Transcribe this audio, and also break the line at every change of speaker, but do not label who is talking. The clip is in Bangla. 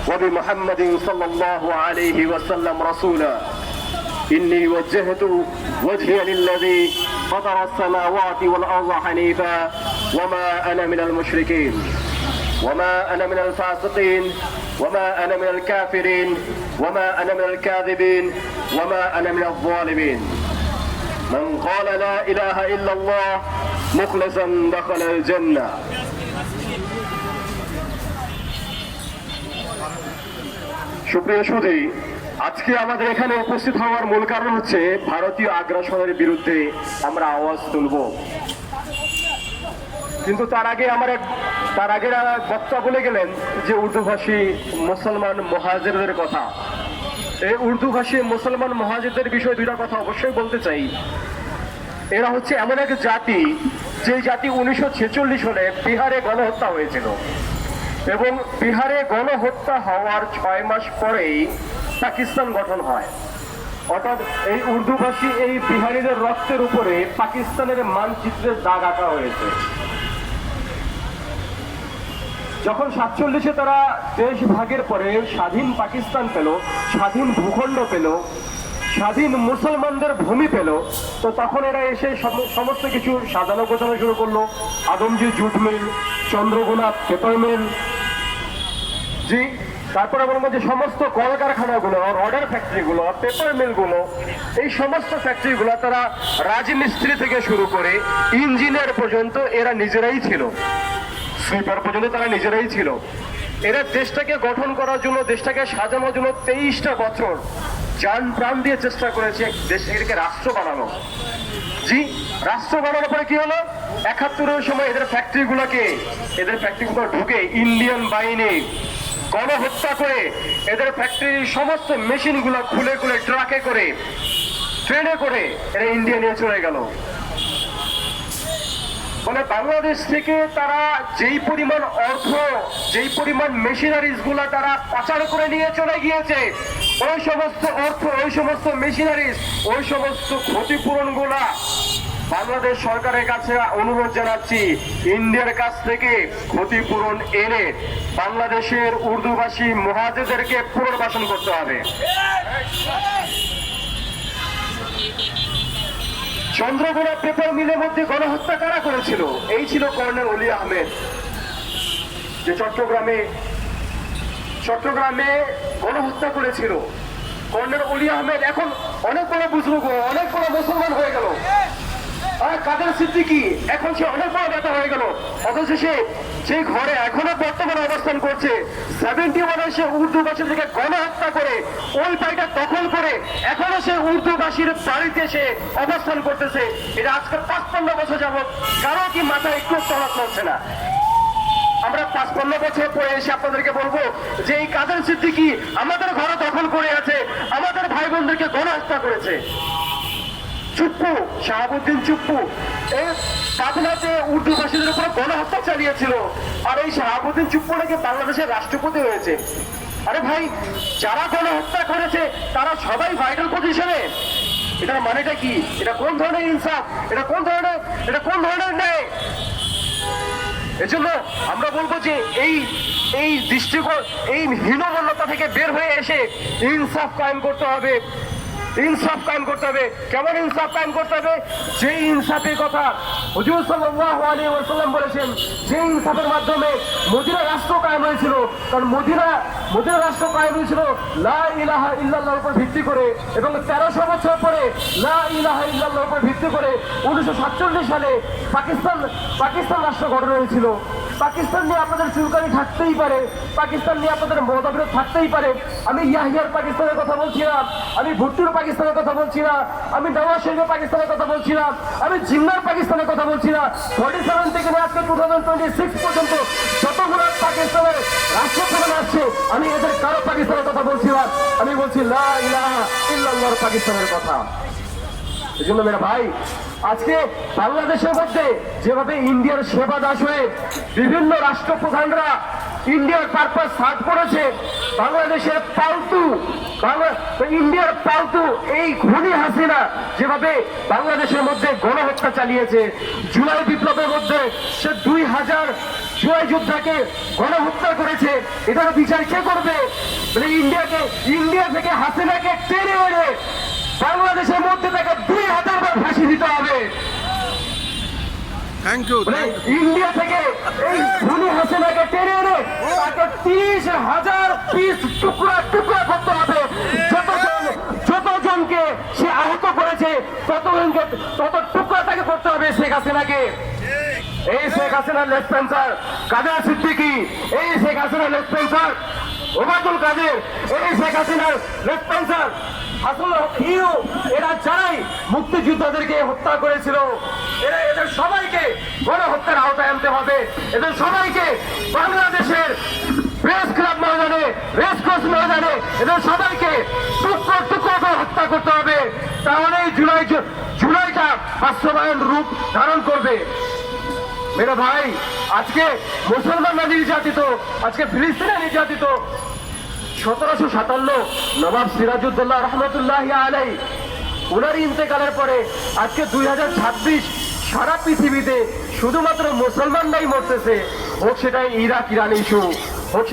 وبمحمد صلى الله عليه وسلم رسولا إني وجهت وجهي للذي فطر السماوات والأرض حنيفا وما أنا من المشركين وما أنا من الفاسقين وما أنا من الكافرين وما أنا من الكاذبين وما أنا من الظالمين من قال لا إله إلا الله مخلصا دخل الجنة সুপ্রিয় সুধী, আজকে আমাদের এখানে উপস্থিত হওয়ার মূল কারণ হচ্ছে ভারতীয় আগ্রাসনের বিরুদ্ধে আমরা আওয়াজ তুলব। কিন্তু তার আগে বক্তা বলে গেলেন যে উর্দুভাষী মুসলমান মুহাজিরদের কথা। এই উর্দুভাষী মুসলমান মুহাজিরদের বিষয়ে দুইটা কথা অবশ্যই বলতে চাই। এরা হচ্ছে এমন এক জাতি, যে জাতি 1946 সালে বিহারে গণহত্যা হয়েছিল এবং বিহারে গণহত্যা হওয়ার 6 মাস পরেই পাকিস্তান গঠন হয়। অর্থাৎ এই উর্দুভাষী এই বিহারিদের রক্তের উপরে পাকিস্তানের মানচিত্রের দাগ আঁকা হয়েছে। যখন 47-এ তারা দেশ ভাগের পরে স্বাধীন পাকিস্তান পেল, স্বাধীন ভূখণ্ড পেল, স্বাধীন মুসলমানদের ভূমি পেল, তো তখন এরা এসে সমস্ত কিছু সাজানো গোছানো শুরু করলো। Adamjee jute mill, Chandrakona paper mill, জি, তারপরে বলবো যে সমস্ত কলকারখানাগুলো, রডার ফ্যাক্টরিগুলো, পেপার মিলগুলো, এই সমস্ত ফ্যাক্টরিগুলো তারা রাজমিস্ত্রি থেকে শুরু করে ইঞ্জিনিয়ার পর্যন্ত এরা নিজেরাই ছিল, সুইপার পর্যন্ত তারা নিজেরাই ছিল। এরা দেশটাকে গঠন করার জন্য, দেশটাকে সাজানোর জন্য 23টা বছর জান প্রাণ দিয়ে চেষ্টা করেছে দেশটাকে রাষ্ট্র বানানো। জি, রাষ্ট্র বানানোর পরে কি হলো, 71-এর সময় এদের ফ্যাক্টরিগুলো ঢুকে ইন্ডিয়ান বাহিনী গণহত্যা করে এদের ফ্যাক্টরির সমস্ত মেশিনগুলো খুলে খুলে ট্রাকে করে, ট্রেনে করে এরা ইন্ডিয়া নিয়ে চলে গেল। মানে বাংলাদেশ থেকে তারা যেই পরিমাণ অর্থ, যেই পরিমাণ মেশিনারিজ গুলা তারা পাচার করে নিয়ে চলে গিয়েছে, ওই সমস্ত অর্থ, ওই সমস্ত মেশিনারিজ, ওই সমস্ত ক্ষতিপূরণ গুলা বাংলাদেশ সরকারের কাছে অনুরোধ জানাচ্ছি, ইন্ডিয়ার কাছ থেকে ক্ষতিপূরণ এনে বাংলাদেশের উর্দুভাষী মুহাজিরদেরকে পুনর্বাসন করতে হবে। চন্দ্রকোনা পেপার মিলের মধ্যে গণহত্যা কারা করেছিল? এই ছিল কর্নেল অলি আহমেদ, যে চট্টগ্রামে গণহত্যা করেছিল। কর্নেল অলি আহমেদ এখন অনেক বড় বুজুর্গ, অনেক বড় মুসলমান হয়ে গেল। আর কাদের সিদ্দিকী এখন সে অনেক বড় নেতা হয়ে গেল, অথচ সে সেই ঘরে এখনো বর্তমানে অবস্থান করছে। 71-এ সে উর্দুভাষী থেকে গণহত্যা করে ওই বাড়িটা দখল করে এখনো সে উর্দুভাষীর বাড়িতে সে অবস্থান করতেছে। এটা আজকে 55 বছর যাবত কারো কি মাথায় একটু তলাত নড়ছে না। আমরা 55 বছর পরে এসে আপনাদেরকে বলবো যে এই কাদের সিদ্দিকী আমাদের ঘরে দখল করে আছে, আমাদের ভাই বোনদেরকে গণহত্যা করেছে। চুপ্পু, শাহাবুদ্দিন চুপ্পু এই পাবনাতে উর্দুভাষীদের উপরে গণহত্যা চালিয়েছিল, আর এই শাহাবুদ্দিন চুপ্পু নাকি বাংলাদেশের রাষ্ট্রপতি হয়েছে। আরে ভাই, যারা গণহত্যা করেছে তারা সবাই ভাইটাল পজিশনে। এটার মানেটা কি? এটা কোন ধরনের ইনসাফ? এটা কোন ধরনের ন্যায়? এজন্য আমরা বলবো যে এই দৃষ্টিকোণ, এই হীনমন্যতা থেকে বের হয়ে এসে ইনসাফ কায়েম করতে হবে। ইনসাফ কায়েম করতে হবে। কেমন ইনসাফ কায়েম করতে হবে? যে ইনসাফের কথা হুজুর সাল্লাল্লাহু আলাইহি ওয়াসাল্লাম বলেছেন, যে ইনসাফের মাধ্যমে মদিনা রাষ্ট্র কায়েম হয়েছিল। কারণ মদিনা রাষ্ট্র কায়েম হয়েছিল লা ইলাহা ইল্লাল্লাহর উপর ভিত্তি করে, এবং 1300 বছর পরে লা ইলাহা ইল্লাল্লাহর উপর ভিত্তি করে 1947 সালে পাকিস্তান রাষ্ট্র গঠন হয়েছিল। পাকিস্তান নিয়ে আপনাদের চুলকানি থাকতেই পারে, পাকিস্তান নিয়ে আপনাদের মতবিরোধ থাকতেই পারে। আমি ইয়াহিয়ার পাকিস্তানের কথা বলছি না, আমি ভুট্টোর পাকিস্তানের কথা বলছি না, আমি নওয়াজ শরীফের পাকিস্তানের কথা বলছি না, আমি জিন্নার পাকিস্তানের কথা বলছি না। 47 থেকে আজকে 2026 পর্যন্ত যতগুলো পাকিস্তানের রাষ্ট্রপ্রধান আসছে, আমি এদের কারো পাকিস্তানের কথা বলছি না, আমি বলছি লা ইলাহা ইল্লাল্লাহর পাকিস্তানের কথা। এই জন্য মেরা ভাই, আজকে বাংলাদেশের মধ্যে যেভাবে ইন্ডিয়ার সেবা দাস হয়ে বিভিন্ন রাষ্ট্রপ্রধানরা ইন্ডিয়ার পারপাস সার্ভ করেছে, বাংলাদেশের ইন্ডিয়ার পালতু এই খুনি হাসিনা যেভাবে বাংলাদেশের মধ্যে গণহত্যা চালিয়েছে, জুলাই বিপ্লবের মধ্যে সে জুলাই যোদ্ধাকে গণহত্যা করেছে, এটার বিচার কে করবে? বলে ইন্ডিয়া থেকে হাসিনাকে টেনে এনে বাংলাদেশের মধ্যে তাকে 2000 বার ফাঁসি দিতে হবে।
Thank you.
ইন্ডিয়া থেকে এই খুনি হাসিনাকে টেনে এনে তাকে 30,000 পিস টুকরা টুকরা করতে হবে। যতজনকে সে আহত করেছে তত টুকরা তাকে করতে হবে শেখ হাসিনাকে। এই শেখ হাসিনার লেফটেন্যান্ট কাদের সিদ্দিকী, এই শেখ হাসিনার লেফটেন্যান্ট ওবায়দুল কাদের, এই শেখ হাসিনার লেফটেন্যান্ট হাসুল হিরো, এরা যারাই মুক্তিযোদ্ধাদেরকে হত্যা করেছিল, এদের সবাইকে গণহত্যার আওতায় আনতে হবে। এদের সবাইকে বাংলাদেশের প্রেস ক্লাব ময়দানে, রেসকোর্স ময়দানে এদের সবাইকে টুকরো টুকরো করে হত্যা করতে হবে। তাহলে জুলাইটা বাস্তবায়ন রূপ ধারণ করবে। মেরে ভাই, আজকে মুসলমানরা নির্যাতিত, আজকে ফিলিস্তিনে নির্যাতিত। 1757 নবাব সিরাজউদ্দৌলা রহমতুল্লাহ আলাই উনার ইন্তেকালের পরে আজকে 2026 সারা পৃথিবীতে শুধুমাত্র মুসলমানরাই মরতেছে, হোক সেটা ইরাক ইরান ইস্যু, হোক